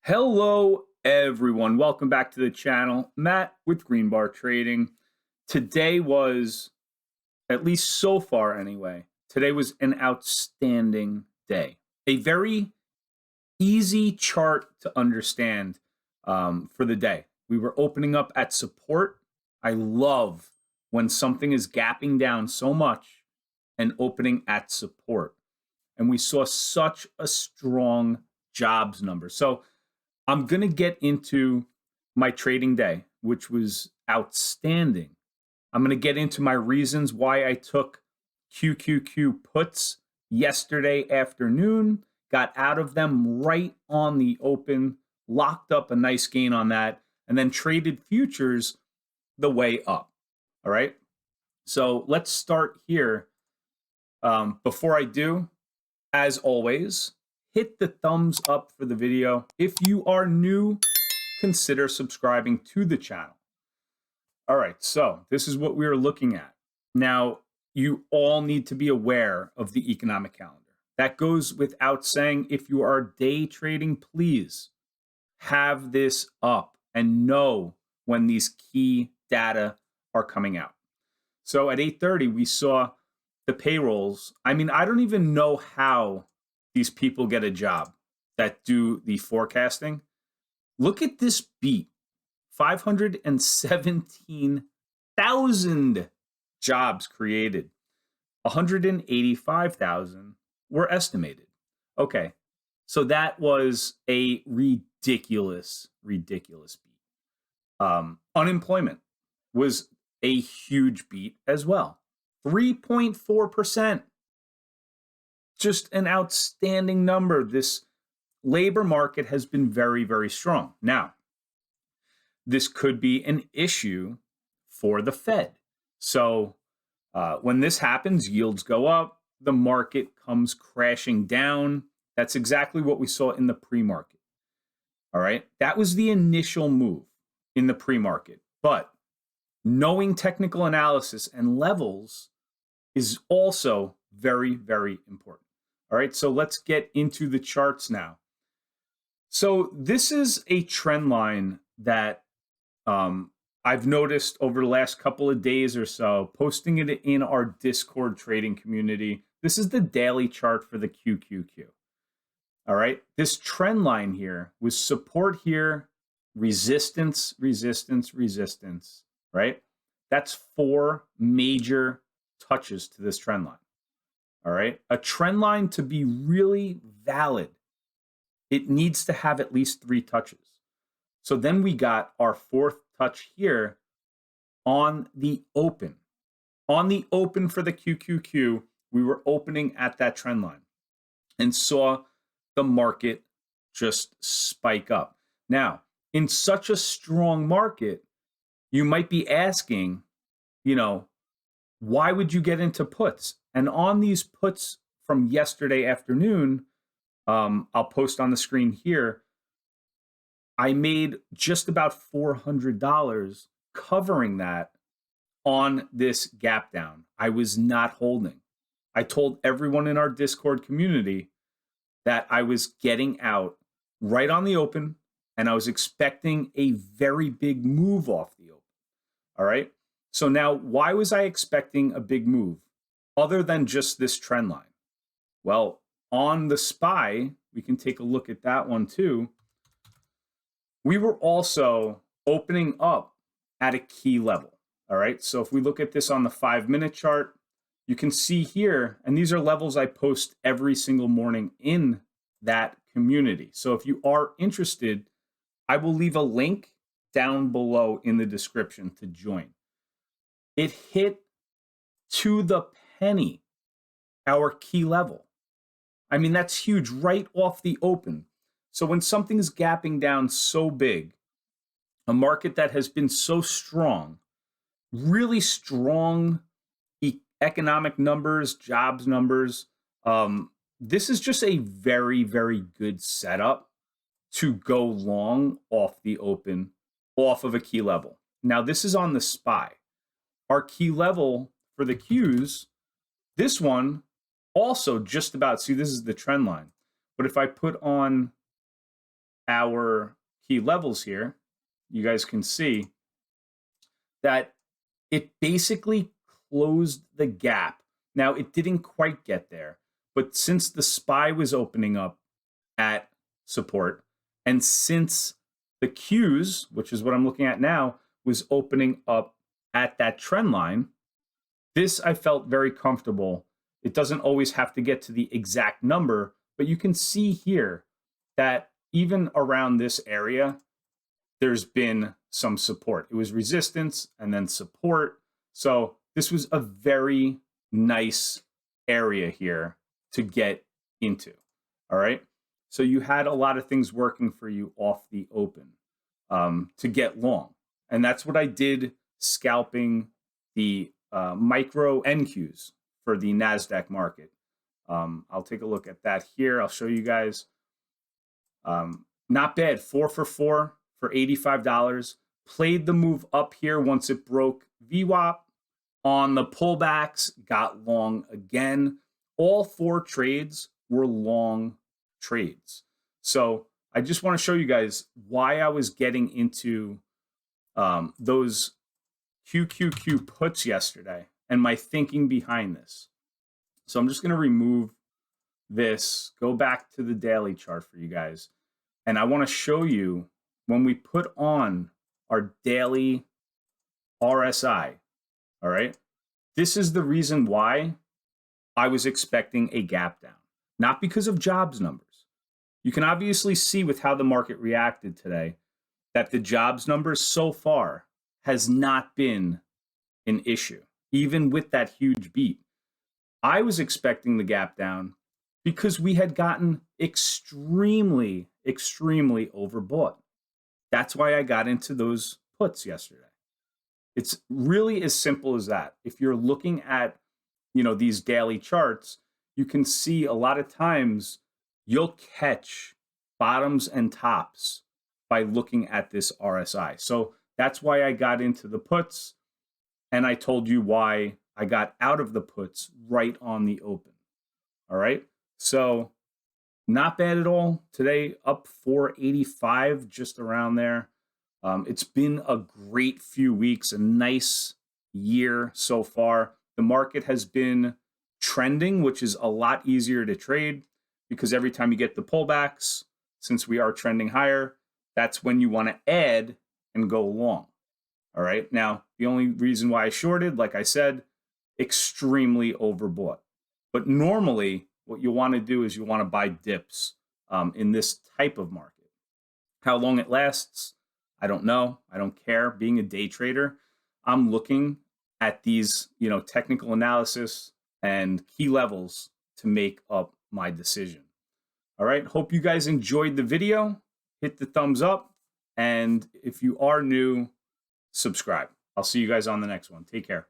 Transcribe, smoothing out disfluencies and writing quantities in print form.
Hello, everyone. Welcome back to the channel. Matt with Green Bar Trading. Today was, at least so far anyway, today was an outstanding day. A very easy chart to understand for the day. We were opening up at support. I love when something is gapping down so much and opening at support. And we saw such a strong jobs number. So I'm going to get into my trading day, which was outstanding. I'm going to get into my reasons why I took QQQ puts yesterday afternoon, got out of them right on the open, locked up a nice gain on that, and then traded futures the way up. All right. So let's start here. Before I do, as always, hit the thumbs up for the video. If you are new, consider subscribing to the channel. All right, so this is what we are looking at. Now, you all need to be aware of the economic calendar. That goes without saying. If you are day trading, please have this up and know when these key data are coming out. So at 8:30, we saw the payrolls. I mean, I don't even know how these people get a job that do the forecasting. Look at this beat. 517,000 jobs created. 185,000 were estimated. Okay, so that was a ridiculous beat. Unemployment was a huge beat as well. 3.4%. Just an outstanding number. This labor market has been very, very strong. Now, this could be an issue for the Fed. So when this happens, yields go up, the market comes crashing down. That's exactly what we saw in the pre-market. All right, that was the initial move in the pre-market. But knowing technical analysis and levels is also very, very important. All right, so let's get into the charts now. So this is a trend line that I've noticed over the last couple of days or so, posting it in our Discord trading community. This is the daily chart for the QQQ. All right, this trend line here was support here, resistance, resistance, resistance, right? That's 4 major touches to this trend line. All right, a trend line to be really valid, it needs to have at least 3 touches. So then we got our 4th touch here on the open. On the open for the QQQ, we were opening at that trend line and saw the market just spike up. Now, in such a strong market, you might be asking, why would you get into puts? And on these puts from yesterday afternoon, I'll post on the screen here, I made just about $400 covering that on this gap down. I was not holding. I told everyone in our Discord community that I was getting out right on the open, and I was expecting a very big move off the open. All right. So now, why was I expecting a big move other than just this trend line? Well, on the SPY, we can take a look at that one too. We were also opening up at a key level. All right. So if we look at this on the 5-minute chart, you can see here, and these are levels I post every single morning in that community. So if you are interested, I will leave a link down below in the description to join. It hit to the penny our key level. I mean, that's huge right off the open. So when something's gapping down so big, a market that has been so strong, really strong economic numbers, jobs numbers, this is just a very, very good setup to go long off the open, off of a key level. Now, this is on the SPY. Our key level for the Qs, this one also just about, see, this is the trend line. But if I put on our key levels here, you guys can see that it basically closed the gap. Now, it didn't quite get there, but since the SPY was opening up at support, and since the Qs, which is what I'm looking at now, was opening up at that trend line, this I felt very comfortable. It doesn't always have to get to the exact number, but you can see here that even around this area, there's been some support. It was resistance and then support. So this was a very nice area here to get into. All right. So you had a lot of things working for you off the open to get long. And that's what I did scalping the micro NQs for the NASDAQ market. I'll take a look at that here. I'll show you guys. Not bad. 4 for 4 for $85. Played the move up here once it broke VWAP. On the pullbacks, got long again. All 4 trades were long trades. So I just want to show you guys why I was getting into those QQQ puts yesterday and my thinking behind this. So I'm just going to remove this, go back to the daily chart for you guys. And I want to show you when we put on our daily RSI, all right? This is the reason why I was expecting a gap down, not because of jobs numbers. You can obviously see with how the market reacted today that the jobs numbers so far has not been an issue, even with that huge beat. I was expecting the gap down because we had gotten extremely, extremely overbought. That's why I got into those puts yesterday. It's really as simple as that. If you're looking at, these daily charts, you can see a lot of times you'll catch bottoms and tops by looking at this RSI. So that's why I got into the puts, and I told you why I got out of the puts right on the open. All right. So not bad at all. Today up 485, just around there. It's been a great few weeks, a nice year so far. The market has been trending, which is a lot easier to trade because every time you get the pullbacks, since we are trending higher, that's when you want to add and go long. All right. Now, the only reason why I shorted, like I said, extremely overbought. But normally, what you want to do is you want to buy dips in this type of market. How long it lasts, I don't know. I don't care. Being a day trader, I'm looking at these, technical analysis and key levels to make up my decision. All right. Hope you guys enjoyed the video. Hit the thumbs up. And if you are new, subscribe. I'll see you guys on the next one. Take care.